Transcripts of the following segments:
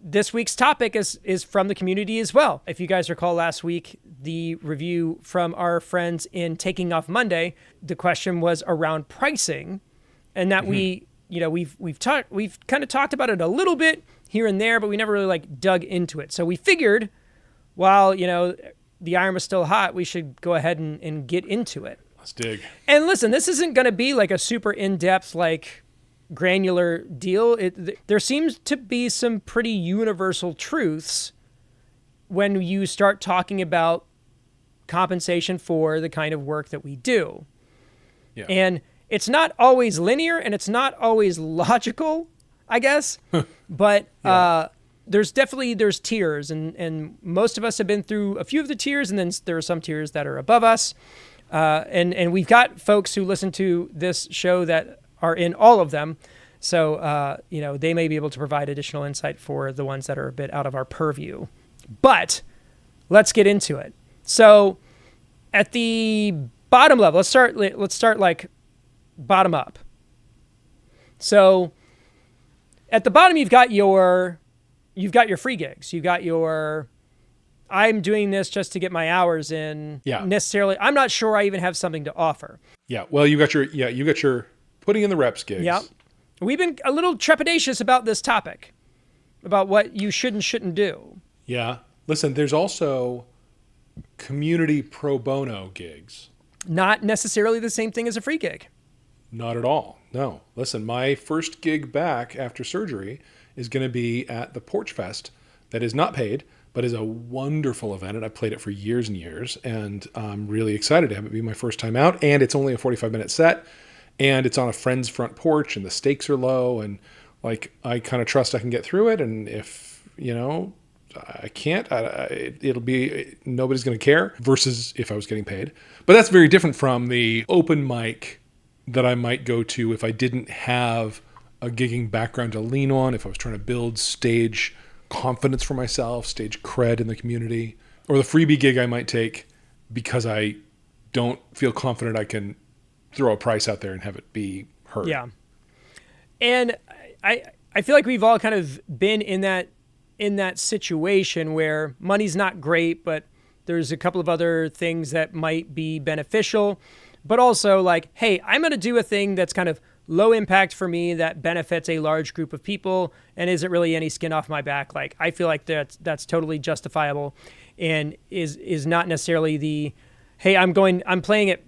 this week's topic is from the community as well. If you guys recall last week, the review from our friends in Taking Off Monday, the question was around pricing, and that we've kind of talked about it a little bit here and there, but we never really like dug into it. So we figured while, the iron was still hot, we should go ahead and get into it. Let's dig. And listen, this isn't going to be like a super in-depth, like granular deal. There seems to be some pretty universal truths when you start talking about compensation for the kind of work that we do. Yeah. And it's not always linear and it's not always logical, I guess, but there's tiers, and most of us have been through a few of the tiers, and then there are some tiers that are above us. And we've got folks who listen to this show that are in all of them. So, they may be able to provide additional insight for the ones that are a bit out of our purview. But let's get into it. So at the bottom level, let's start like bottom up. So at the bottom, you've got your free gigs. You've got your, I'm doing this just to get my hours in. Yeah. Necessarily, I'm not sure I even have something to offer. Yeah. Well, you got your putting in the reps gigs. Yeah. We've been a little trepidatious about this topic, about what you should and shouldn't do. Yeah. Listen, there's also community pro bono gigs. Not necessarily the same thing as a free gig. Not at all. No. Listen, my first gig back after surgery is going to be at the Porch Fest. That is not paid, but is a wonderful event. And I played it for years and years. And I'm really excited to have it be my first time out. And it's only a 45-minute set. And it's on a friend's front porch. And the stakes are low. And like, I kind of trust I can get through it. And if, I can't, it'll be, nobody's going to care. Versus if I was getting paid. But that's very different from the open mic that I might go to if I didn't have a gigging background to lean on, if I was trying to build stage confidence for myself, stage cred in the community, or the freebie gig I might take because I don't feel confident I can throw a price out there and have it be heard. Yeah. And I feel like we've all kind of been in that situation where money's not great, but there's a couple of other things that might be beneficial. But also like, hey, I'm going to do a thing that's kind of low impact for me that benefits a large group of people and isn't really any skin off my back. Like, I feel like that's totally justifiable and is not necessarily the, hey, I'm playing at,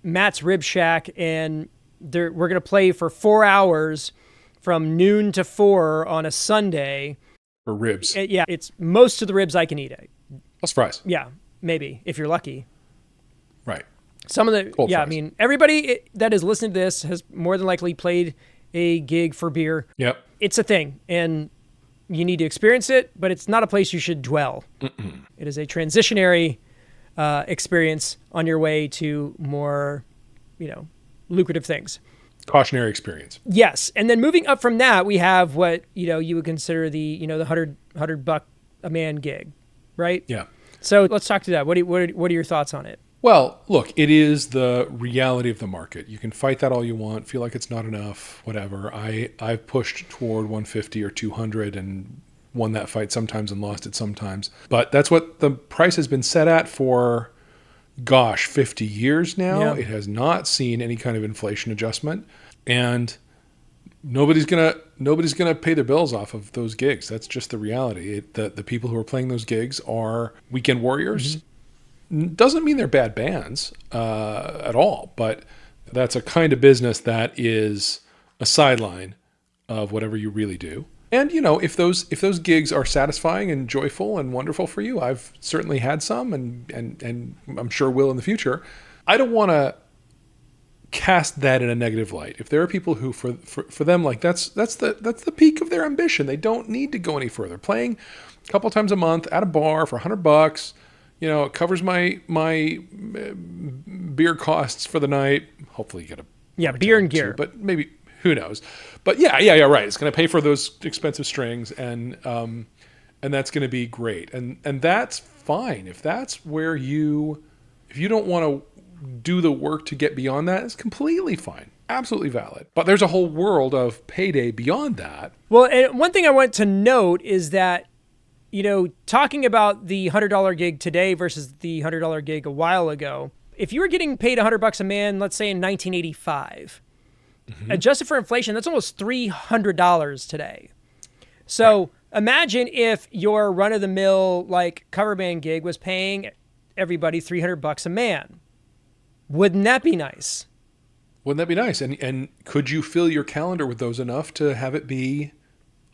Matt's Rib Shack and we're going to play for 4 hours from noon to 4 on a Sunday. For ribs. Yeah. It's most of the ribs I can eat. Plus fries. Yeah. Maybe if you're lucky. Right. Some of the, Cold fries. I mean, everybody that has listened to this has more than likely played a gig for beer. Yep. It's a thing, and you need to experience it, but it's not a place you should dwell. Mm-mm. It is a transitionary experience on your way to more, lucrative things. Cautionary experience. Yes, and then moving up from that, we have what, you would consider the, the $100 a man gig, right? Yeah. So let's talk to that. What are your thoughts on it? Well, look, it is the reality of the market. You can fight that all you want, feel like it's not enough, whatever. I've pushed toward 150 or 200 and won that fight sometimes and lost it sometimes. But that's what the price has been set at for, 50 years now. Yeah. It has not seen any kind of inflation adjustment. And nobody's gonna pay their bills off of those gigs. That's just the reality. The people who are playing those gigs are weekend warriors. Mm-hmm. Doesn't mean they're bad bands at all, but that's a kind of business that is a sideline of whatever you really do. And if those gigs are satisfying and joyful and wonderful for you, I've certainly had some, and I'm sure will in the future. I don't want to cast that in a negative light. If there are people who for them like that's the peak of their ambition, they don't need to go any further. Playing a couple times a month at a bar for $100. It covers my beer costs for the night. Hopefully you get a beer and gear, but maybe who knows? But yeah, right. It's going to pay for those expensive strings, and that's going to be great, and that's fine if that's where if you don't want to do the work to get beyond that, it's completely fine. absolutely valid. But there's a whole world of payday beyond that. Well, and one thing I want to note is that, talking about the $100 gig today versus the $100 gig a while ago, if you were getting paid $100 a man, let's say in 1985, adjusted for inflation, that's almost $300 today. So imagine if your run-of-the-mill like cover band gig was paying everybody $300 a man. Wouldn't that be nice? Wouldn't that be nice? And could you fill your calendar with those enough to have it be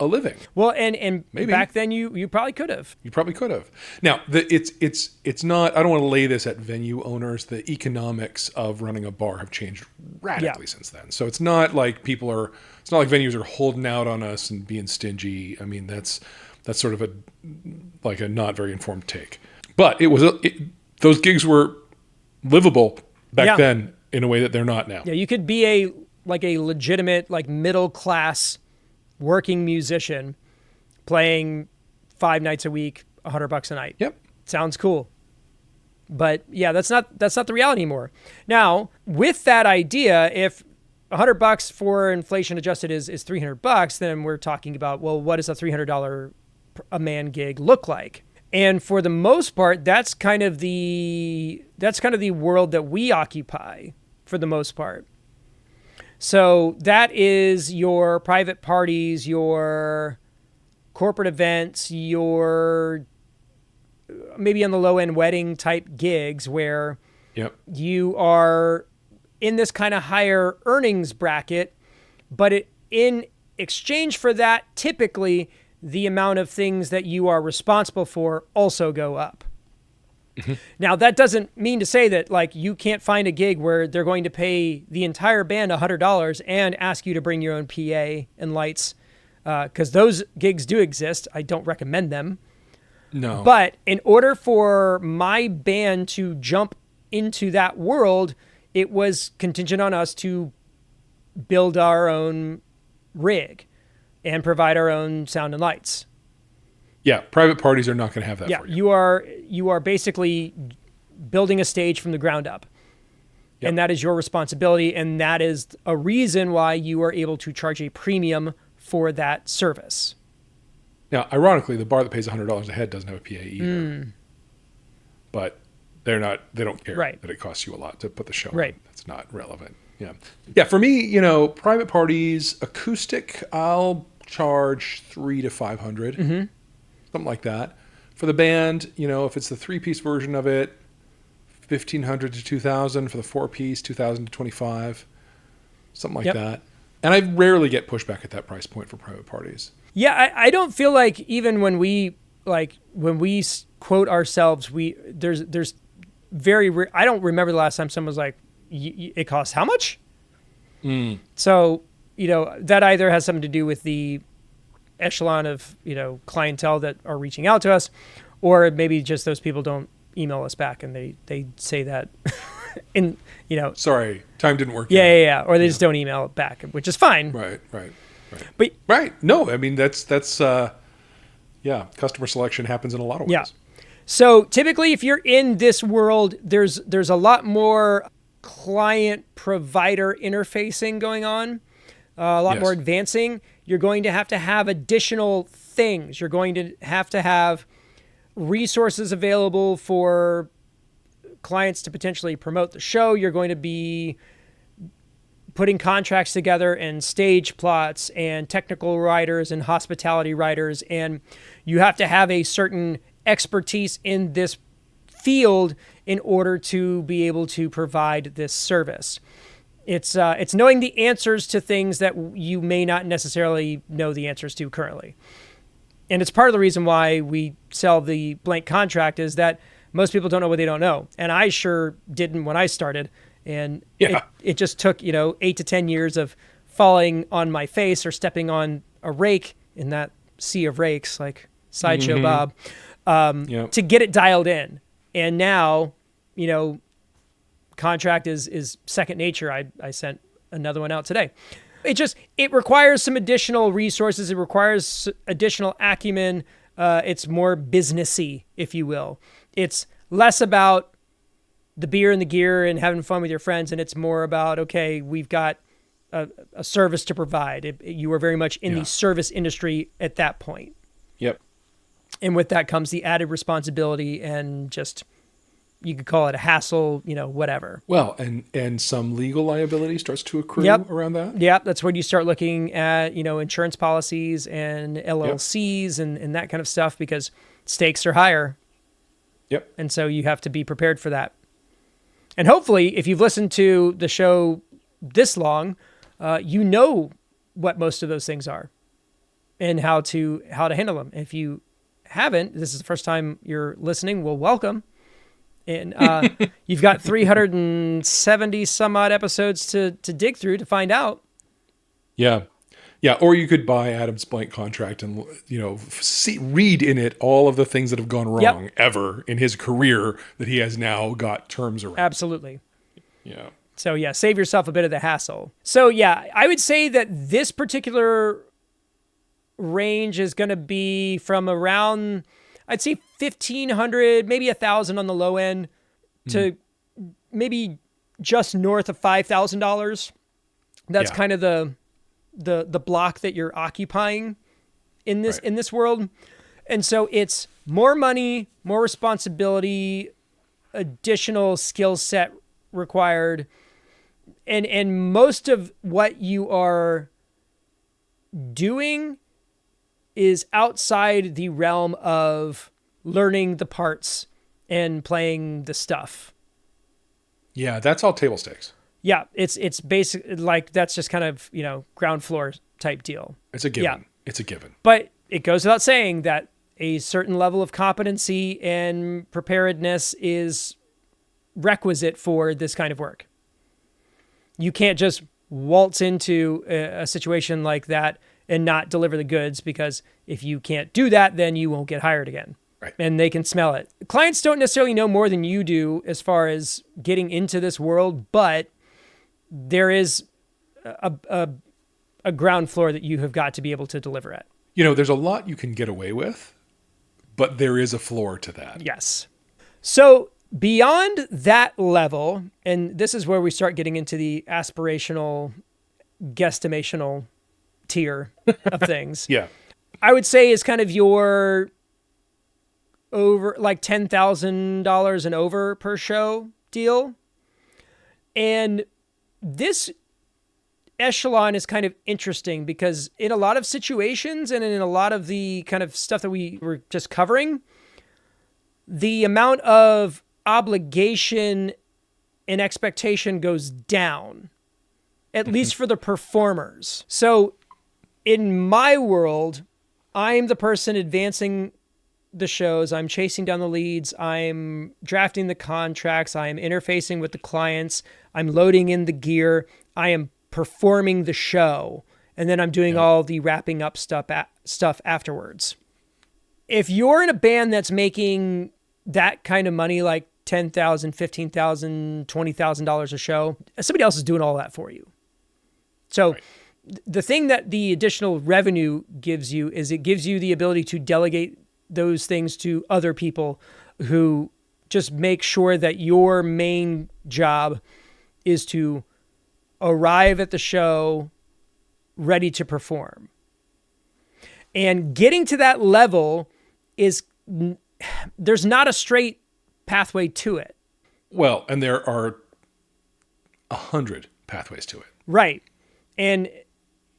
a living? Well, and maybe back then you probably could have. You probably could have. Now, it's not, I don't want to lay this at venue owners. The economics of running a bar have changed radically since then. So it's not like it's not like venues are holding out on us and being stingy. I mean, that's sort of a not very informed take. But those gigs were livable back then in a way that they're not now. Yeah, you could be a legitimate middle class working musician playing 5 nights a week, $100 a night. Yep. Sounds cool. But yeah, that's not the reality anymore. Now, with that idea, if $100 for inflation adjusted is $300, then we're talking about, well, what does a $300 a man gig look like? And for the most part, that's kind of the world that we occupy for the most part. So that is your private parties, your corporate events, your maybe on the low end wedding type gigs where you are in this kind of higher earnings bracket, but in exchange for that, typically the amount of things that you are responsible for also go up. Now, that doesn't mean to say that you can't find a gig where they're going to pay the entire band $100 and ask you to bring your own PA and lights, because those gigs do exist. I don't recommend them. No. But in order for my band to jump into that world, it was contingent on us to build our own rig and provide our own sound and lights. Yeah, private parties are not going to have that for you. You are basically building a stage from the ground up. Yep. And that is your responsibility, and that is a reason why you are able to charge a premium for that service. Now, ironically, the bar that pays $100 a head doesn't have a PA either. But they don't care that it costs you a lot to put the show on. That's not relevant. Yeah. Yeah, for me, private parties, acoustic, I'll charge $300 to $500. Something like that. For the band, if it's the 3-piece version of it, $1,500 to $2,000. For the 4-piece, $2,000 to $2,500. Something like that. And I rarely get pushback at that price point for private parties. Yeah, I don't feel like even when we quote ourselves, there's very rare. I don't remember the last time someone was like, it costs how much? So, that either has something to do with the echelon of, clientele that are reaching out to us, or maybe just those people don't email us back and they say that in, sorry, time didn't work. Yeah. Or they just don't email it back, which is fine. Right. But no, I mean, that's customer selection happens in a lot of ways. Yeah. So typically if you're in this world, there's a lot more client provider interfacing going on, a lot more advancing. You're going to have additional things. You're going to have resources available for clients to potentially promote the show. You're going to be putting contracts together and stage plots and technical writers and hospitality writers. And you have to have a certain expertise in this field in order to be able to provide this service. It's knowing the answers to things that you may not necessarily know the answers to currently. And it's part of the reason why we sell the blank contract is that most people don't know what they don't know. And I sure didn't when I started. And it just took, 8 to 10 years of falling on my face or stepping on a rake in that sea of rakes, like Sideshow Bob, to get it dialed in. And now, contract is second nature. I sent another one out today. It requires some additional resources. It requires additional acumen. It's more businessy, if you will. It's less about the beer and the gear and having fun with your friends. And it's more about, okay, we've got a service to provide. You were very much in the service industry at that point. Yep. And with that comes the added responsibility and just, you could call it a hassle, whatever. Well, and some legal liability starts to accrue around that. Yeah, that's when you start looking at, insurance policies and LLCs and that kind of stuff, because stakes are higher. Yep. And so you have to be prepared for that. And hopefully, if you've listened to the show this long, you know what most of those things are and how to handle them. If you haven't, this is the first time you're listening, well, welcome. And you've got 370 some odd episodes to dig through to find out. Yeah. Yeah. Or you could buy Adam's blank contract and, read in it all of the things that have gone wrong ever in his career that he has now got terms around. Absolutely. Yeah. So yeah, save yourself a bit of the hassle. So yeah, I would say that this particular range is going to be from around, I'd say 1,500, maybe 1,000 on the low end, to maybe just north of $5,000. That's kind of the block that you're occupying in this world. And so it's more money, more responsibility, additional skill set required. And most of what you are doing is outside the realm of learning the parts and playing the stuff. Yeah, that's all table stakes. Yeah, it's basic, like that's just kind of, ground floor type deal. It's a given. Yeah. It's a given. But it goes without saying that a certain level of competency and preparedness is requisite for this kind of work. You can't just waltz into a situation like that and not deliver the goods, because if you can't do that, then you won't get hired again. Right. And they can smell it. Clients don't necessarily know more than you do as far as getting into this world, but there is a ground floor that you have got to be able to deliver at. There's a lot you can get away with, but there is a floor to that. Yes. So beyond that level, and this is where we start getting into the aspirational, guesstimational tier of things. Yeah. I would say is kind of your over like $10,000 and over per show deal. And this echelon is kind of interesting because in a lot of situations and in a lot of the kind of stuff that we were just covering, the amount of obligation and expectation goes down, at least for the performers. So in my world, I'm the person advancing the shows. I'm chasing down the leads. I'm drafting the contracts. I'm interfacing with the clients. I'm loading in the gear. I am performing the show. And then I'm doing all the wrapping up stuff afterwards. If you're in a band that's making that kind of money, like $10,000, $15,000, $20,000 a show, somebody else is doing all that for you. So the thing that the additional revenue gives you is it gives you the ability to delegate those things to other people who just make sure that your main job is to arrive at the show ready to perform. And getting to that level is, there's not a straight pathway to it. Well, and there are 100 pathways to it. Right. And,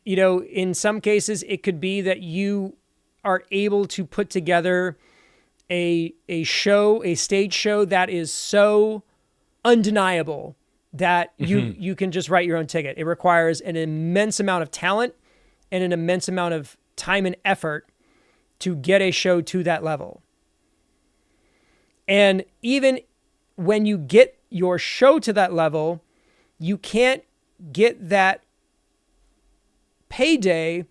you know, in some cases, it could be that you are able to put together a show, a stage show that is so undeniable that you can just write your own ticket. It requires an immense amount of talent and an immense amount of time and effort to get a show to that level. And even when you get your show to that level, you can't get that payday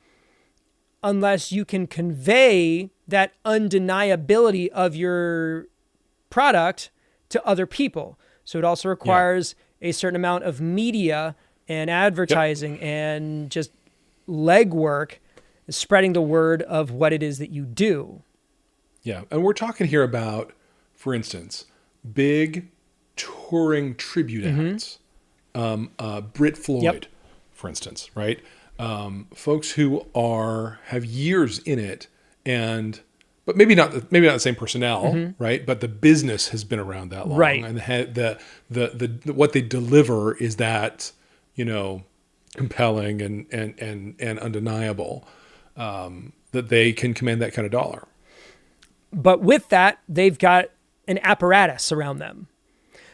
unless you can convey that undeniability of your product to other people. So it also requires a certain amount of media and advertising and just legwork, spreading the word of what it is that you do. Yeah. And we're talking here about, for instance, big touring tribute acts. Brit Floyd, for instance, right? Folks who have years in it, but maybe not the same personnel, right? But the business has been around that long, Right. and the what they deliver is that, compelling and undeniable, that they can command that kind of dollar. But with that, they've got an apparatus around them.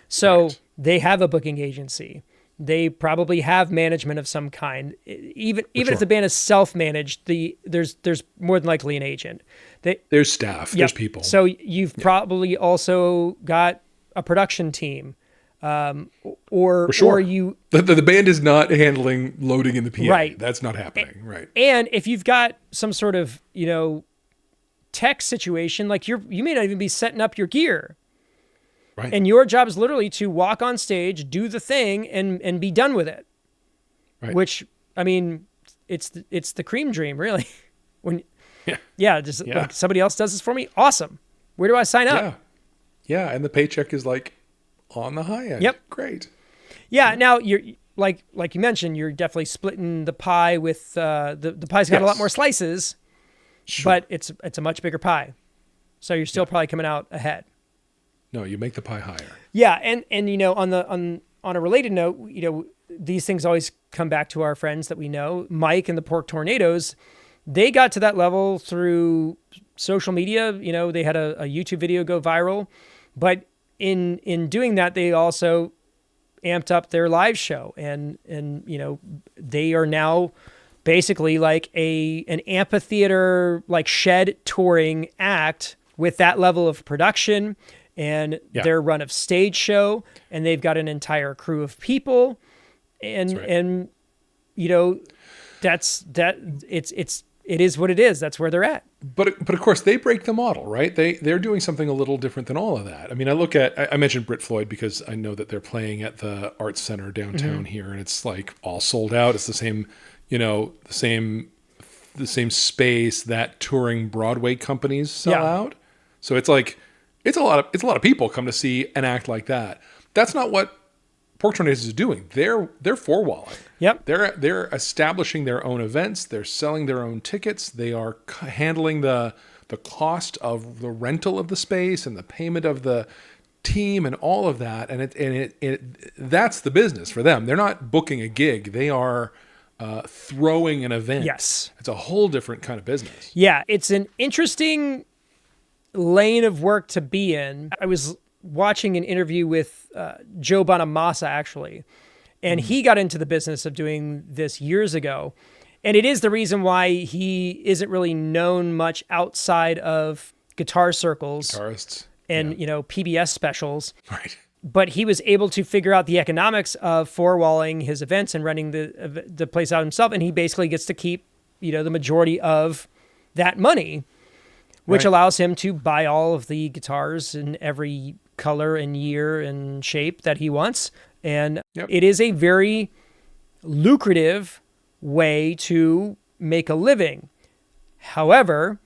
So Right. they have a booking agency. They probably have management of some kind. Even sure. if the band is self-managed, there's more than likely an agent. There's staff, Yep. there's people. So you've probably also got a production team, or For sure. or you. The band is not handling loading in the PA. Right. That's not happening. Right. And if you've got some sort of tech situation, like you may not even be setting up your gear. Right. And your job is literally to walk on stage, do the thing, and be done with it. Right. Which, I mean, it's the cream dream, really. Just Yeah. like somebody else does this for me. Awesome. Where do I sign up? Yeah. And the paycheck is like on the high end. Yep. Great. Yeah. Now you're like you mentioned, you're definitely splitting the pie with the pie's got a lot Yes. more slices, Sure. but it's a much bigger pie. So you're still probably coming out ahead. No, you make the pie higher. Yeah, and on a related note, these things always come back to our friends that we know, Mike and the Pork Tornadoes. They got to that level through social media. They had a YouTube video go viral, but in doing that, they also amped up their live show, and they are now basically like an amphitheater, like shed touring act with that level of production and their run of stage show, and they've got an entire crew of people, and That's right. and it is what it is. That's where they're at. But of course they break the model, right? They're doing something a little different than all of that. I mean, I mentioned Brit Floyd because I know that they're playing at the Arts Center downtown here, and it's like all sold out. It's the same, the same space that touring Broadway companies sell out. So it's like it's a lot of people come to see an act like that. That's not what Pork Tornadoes is doing. They're four-walling. Yep. They're establishing their own events. They're selling their own tickets. They are handling the cost of the rental of the space and the payment of the team and all of that. And it that's the business for them. They're not booking a gig. They are throwing an event. Yes. It's a whole different kind of business. Yeah, it's an interesting lane of work to be in. I was watching an interview with Joe Bonamassa, actually, and he got into the business of doing this years ago. And it is the reason why he isn't really known much outside of guitar circles Guitarists. and, PBS specials. Right. But he was able to figure out the economics of four-walling his events and running the place out himself. And he basically gets to keep, the majority of that money, which Right. allows him to buy all of the guitars in every color and year and shape that he wants. And it is a very lucrative way to make a living. However,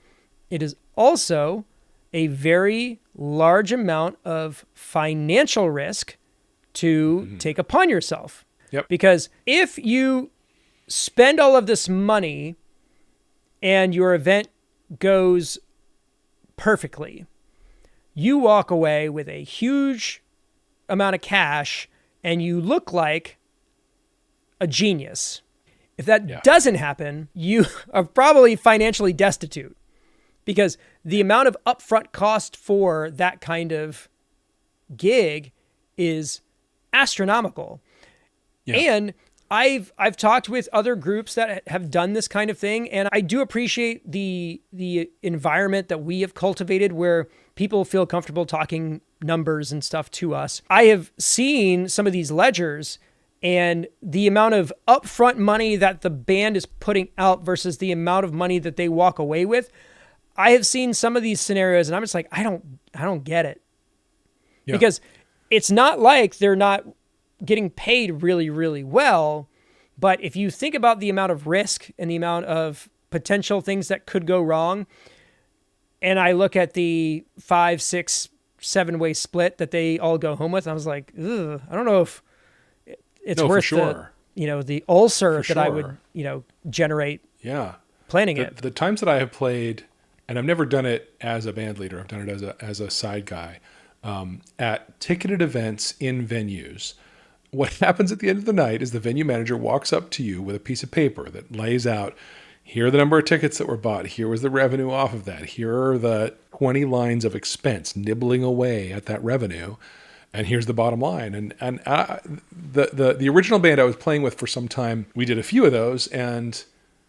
it is also a very large amount of financial risk to take upon yourself. Yep. Because if you spend all of this money and your event goes perfectly, you walk away with a huge amount of cash and you look like a genius. If that doesn't happen, you are probably financially destitute, because the amount of upfront cost for that kind of gig is astronomical. Yeah. And I've talked with other groups that have done this kind of thing, and I do appreciate the environment that we have cultivated where people feel comfortable talking numbers and stuff to us. I have seen some of these ledgers and the amount of upfront money that the band is putting out versus the amount of money that they walk away with. I have seen some of these scenarios and I'm just like, I don't get it. Yeah. Because it's not like they're not getting paid really, really well. But if you think about the amount of risk and the amount of potential things that could go wrong, and I look at the 5, 6, 7-way split that they all go home with, I was like, ugh, I don't know if it's worth the ulcer For that I sure. would, generate Yeah. planning it. The times that I have played, and I've never done it as a band leader, I've done it as a side guy, at ticketed events in venues. What happens at the end of the night is the venue manager walks up to you with a piece of paper that lays out, here are the number of tickets that were bought. Here was the revenue off of that. Here are the 20 lines of expense nibbling away at that revenue. And here's the bottom line. And the original band I was playing with for some time, we did a few of those. And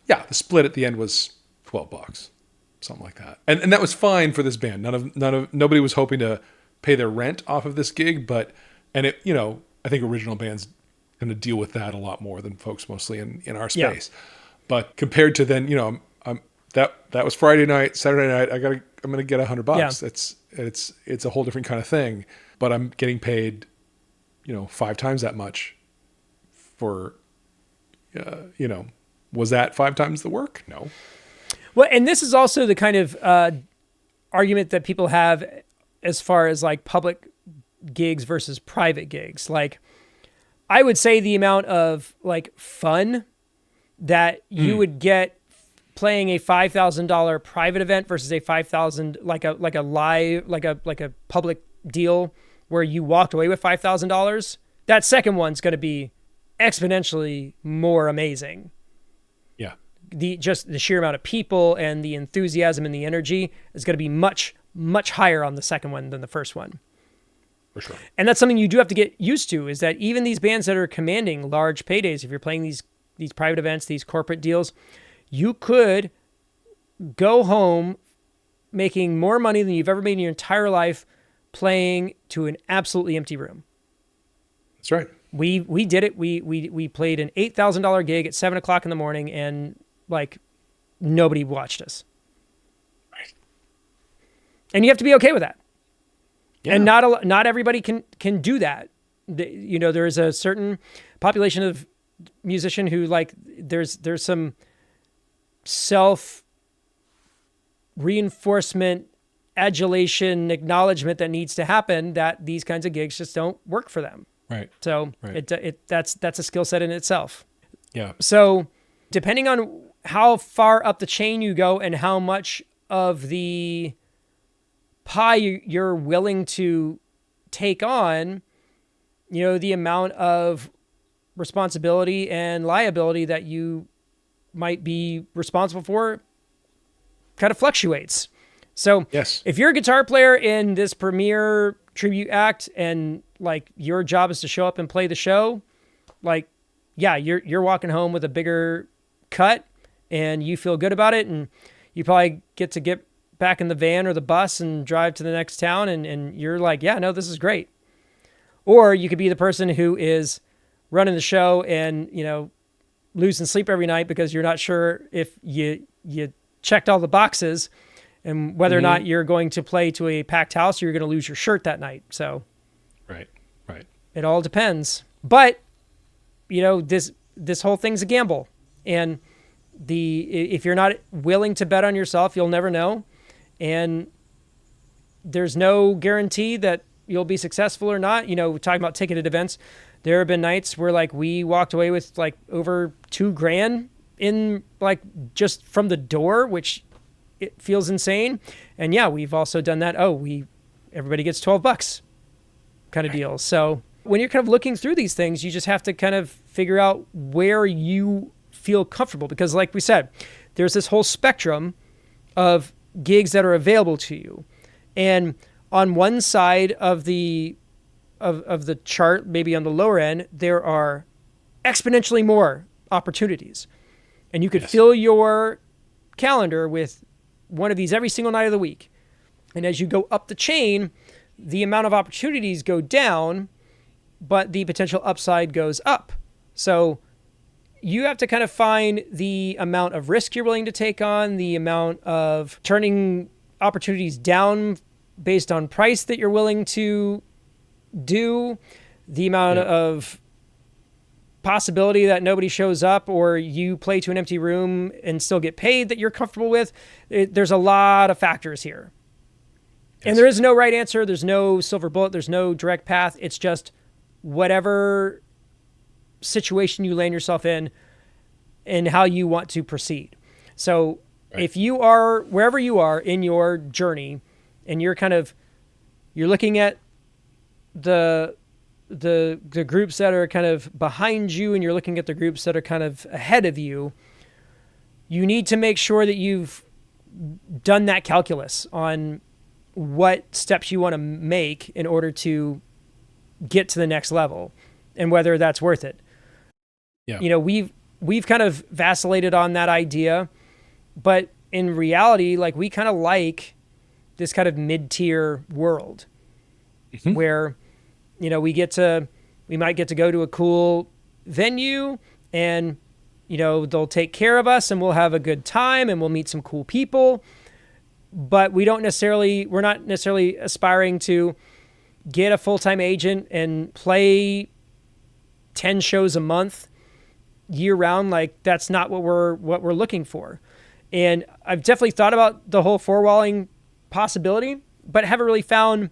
yeah, the split at the end was $12, something like that. And that was fine for this band. Nobody was hoping to pay their rent off of this gig, I think original bands going to deal with that a lot more than folks mostly in our space. Yeah. But compared to then, that was Friday night, Saturday night. I'm going to get $100. Yeah. It's a whole different kind of thing. But I'm getting paid, 5 times that much for, was that 5 times the work? No. Well, and this is also the kind of argument that people have as far as like public gigs versus private gigs. Like, I would say the amount of like fun that you would get playing a $5,000 private event versus a $5,000 like a live like a public deal where you walked away with $5,000. That second one's going to be exponentially more amazing. Yeah. The sheer amount of people and the enthusiasm and the energy is going to be much, much higher on the second one than the first one. For sure. And that's something you do have to get used to, is that even these bands that are commanding large paydays, if you're playing these private events, these corporate deals, you could go home making more money than you've ever made in your entire life playing to an absolutely empty room. That's right. We did it. We played an $8,000 gig at 7:00 in the morning, and like nobody watched us. Right. And you have to be okay with that. Yeah. And not everybody can do that. There is a certain population of musician who like there's some self reinforcement, adulation, acknowledgement that needs to happen, that these kinds of gigs just don't work for them. Right. So that's a skill set in itself. Yeah. So depending on how far up the chain you go and how much of the pie you're willing to take on, the amount of responsibility and liability that you might be responsible for kind of fluctuates. So yes, if you're a guitar player in this premier tribute act and like your job is to show up and play the show, like, yeah, you're walking home with a bigger cut and you feel good about it. And you probably get back in the van or the bus and drive to the next town. And you're like, yeah, no, this is great. Or you could be the person who is running the show and, losing sleep every night because you're not sure if you checked all the boxes and whether or not you're going to play to a packed house or you're going to lose your shirt that night. So right. It all depends. But, this whole thing's a gamble. And if you're not willing to bet on yourself, you'll never know. And there's no guarantee that you'll be successful or not. Talking about ticketed events, there have been nights where like we walked away with like over $2,000 in like just from the door, which it feels insane. And yeah, we've also done that. Everybody gets $12 kind of deal. So when you're kind of looking through these things, you just have to kind of figure out where you feel comfortable, because like we said, there's this whole spectrum of gigs that are available to you. And on one side of the chart, maybe on the lower end, there are exponentially more opportunities. And you could fill your calendar with one of these every single night of the week. And as you go up the chain, the amount of opportunities go down, but the potential upside goes up. So you have to kind of find the amount of risk you're willing to take on, the amount of turning opportunities down based on price that you're willing to do, the amount of possibility that nobody shows up or you play to an empty room and still get paid that you're comfortable with. There's a lot of factors here. Yes. And there is no right answer. There's no silver bullet. There's no direct path. It's just whatever situation you land yourself in and how you want to proceed. So Right. if you are wherever you are in your journey and you're looking at the groups that are kind of behind you and you're looking at the groups that are kind of ahead of you, you need to make sure that you've done that calculus on what steps you want to make in order to get to the next level and whether that's worth it. Yeah. You know, we've kind of vacillated on that idea, but in reality, like we kind of like this kind of mid-tier world where, you know, we might get to go to a cool venue and, you know, they'll take care of us and we'll have a good time and we'll meet some cool people. But we're not necessarily aspiring to get a full-time agent and play 10 shows a month year round. Like that's not what we're looking for. And I've definitely thought about the whole four-walling possibility, but haven't really found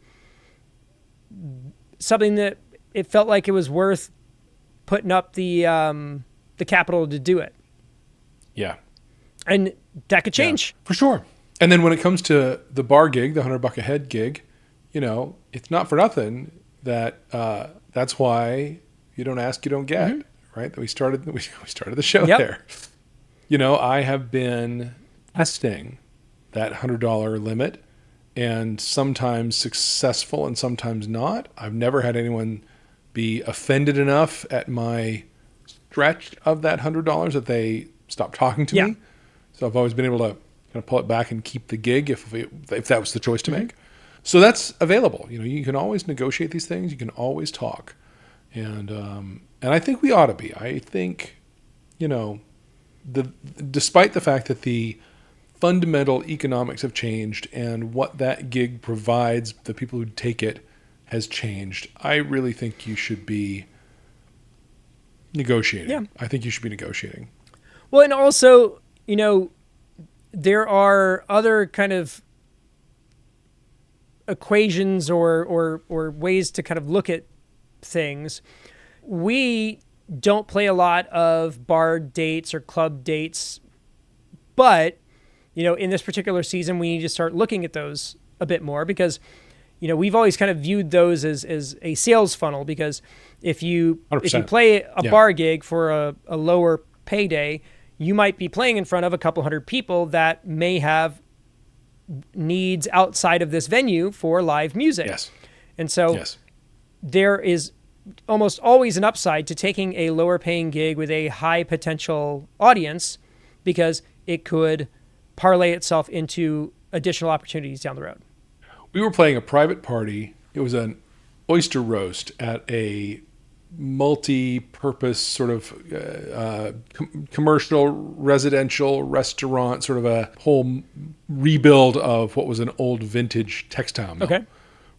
something that it felt like it was worth putting up the capital to do it. Yeah. And that could change. Yeah, for sure. And then when it comes to the bar gig, the $100 a head gig, you know, it's not for nothing that that's why you don't ask, you don't get, right? That we started the show there. You know, I have been testing that $100 limit and sometimes successful and sometimes not. I've never had anyone be offended enough at my stretch of that $100 that they stop talking to me. So I've always been able to kind of pull it back and keep the gig if that was the choice to make. So that's available. You know, you can always negotiate these things. You can always talk, and I think we ought to be. I think, you know, despite the fact that the fundamental economics have changed and what that gig provides the people who take it has changed, I really think you should be negotiating. Yeah. I think you should be negotiating. Well, and also, you know, there are other kind of equations or ways to kind of look at things. We don't play a lot of bar dates or club dates, but, you know, in this particular season, we need to start looking at those a bit more because, you know, we've always kind of viewed those as a sales funnel because if you 100%. play a bar gig for a lower payday, you might be playing in front of a couple hundred people that may have needs outside of this venue for live music. Yes. And so there is almost always an upside to taking a lower paying gig with a high potential audience because it could parlay itself into additional opportunities down the road. We were playing a private party. It was an oyster roast at a multi-purpose sort of commercial residential restaurant, sort of a whole rebuild of what was an old vintage textile mill. Okay.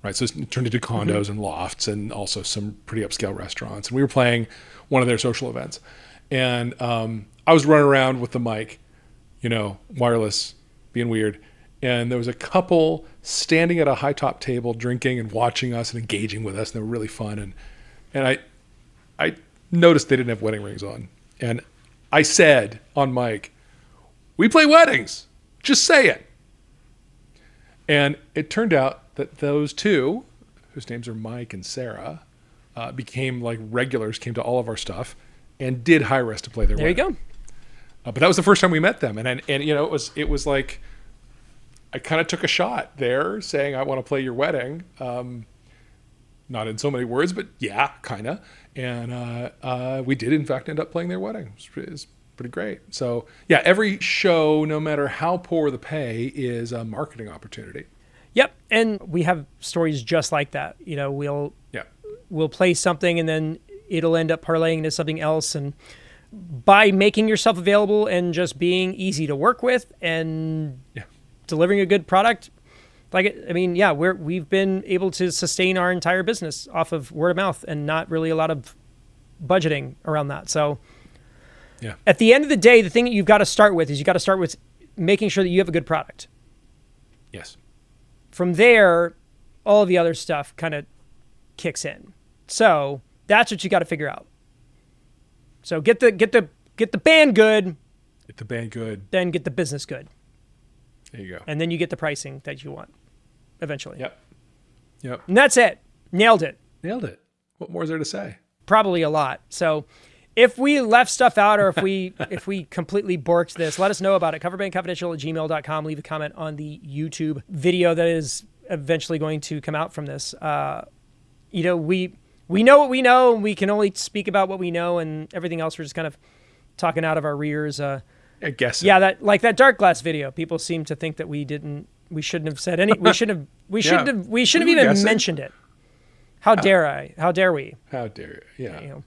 Right. So it turned into condos and lofts and also some pretty upscale restaurants. And we were playing one of their social events. And I was running around with the mic, you know, wireless, being weird. And there was a couple standing at a high top table drinking and watching us and engaging with us. And they were really fun. And I noticed they didn't have wedding rings on. And I said on mic, "We play weddings. Just say it." And it turned out that those two, whose names are Mike and Sarah, became like regulars, came to all of our stuff, and did hire us to play their wedding. There you go. But that was the first time we met them. And you know, it was like, I kind of took a shot there saying, "I want to play your wedding." Not in so many words, but yeah, kind of. And we did, in fact, end up playing their wedding. It was pretty great. So, yeah, every show, no matter how poor the pay, is a marketing opportunity. Yep. And we have stories just like that. You know, we'll play something and then it'll end up parlaying into something else. And by making yourself available and just being easy to work with and delivering a good product, we've been able to sustain our entire business off of word of mouth and not really a lot of budgeting around that. So at the end of the day, the thing that you've got to start with is you got to start with making sure that you have a good product. Yes. From there, all of the other stuff kind of kicks in. So that's what you got to figure out. So get the band good, Get the band good. then get the business good. There you go. And then you get the pricing that you want eventually. Yep. And that's it. Nailed it. Nailed it. What more is there to say? Probably a lot. So if we left stuff out or if we completely borked this, let us know about it. Coverbandconfidential@gmail.com. Leave a comment on the YouTube video that is eventually going to come out from this. We know what we know, and we can only speak about what we know, and everything else we're just kind of talking out of our rears. I guess. Yeah, that dark glass video. People seem to think that we shouldn't have said any. We shouldn't have even mentioned it. How dare I? How dare we? How dare you? Yeah.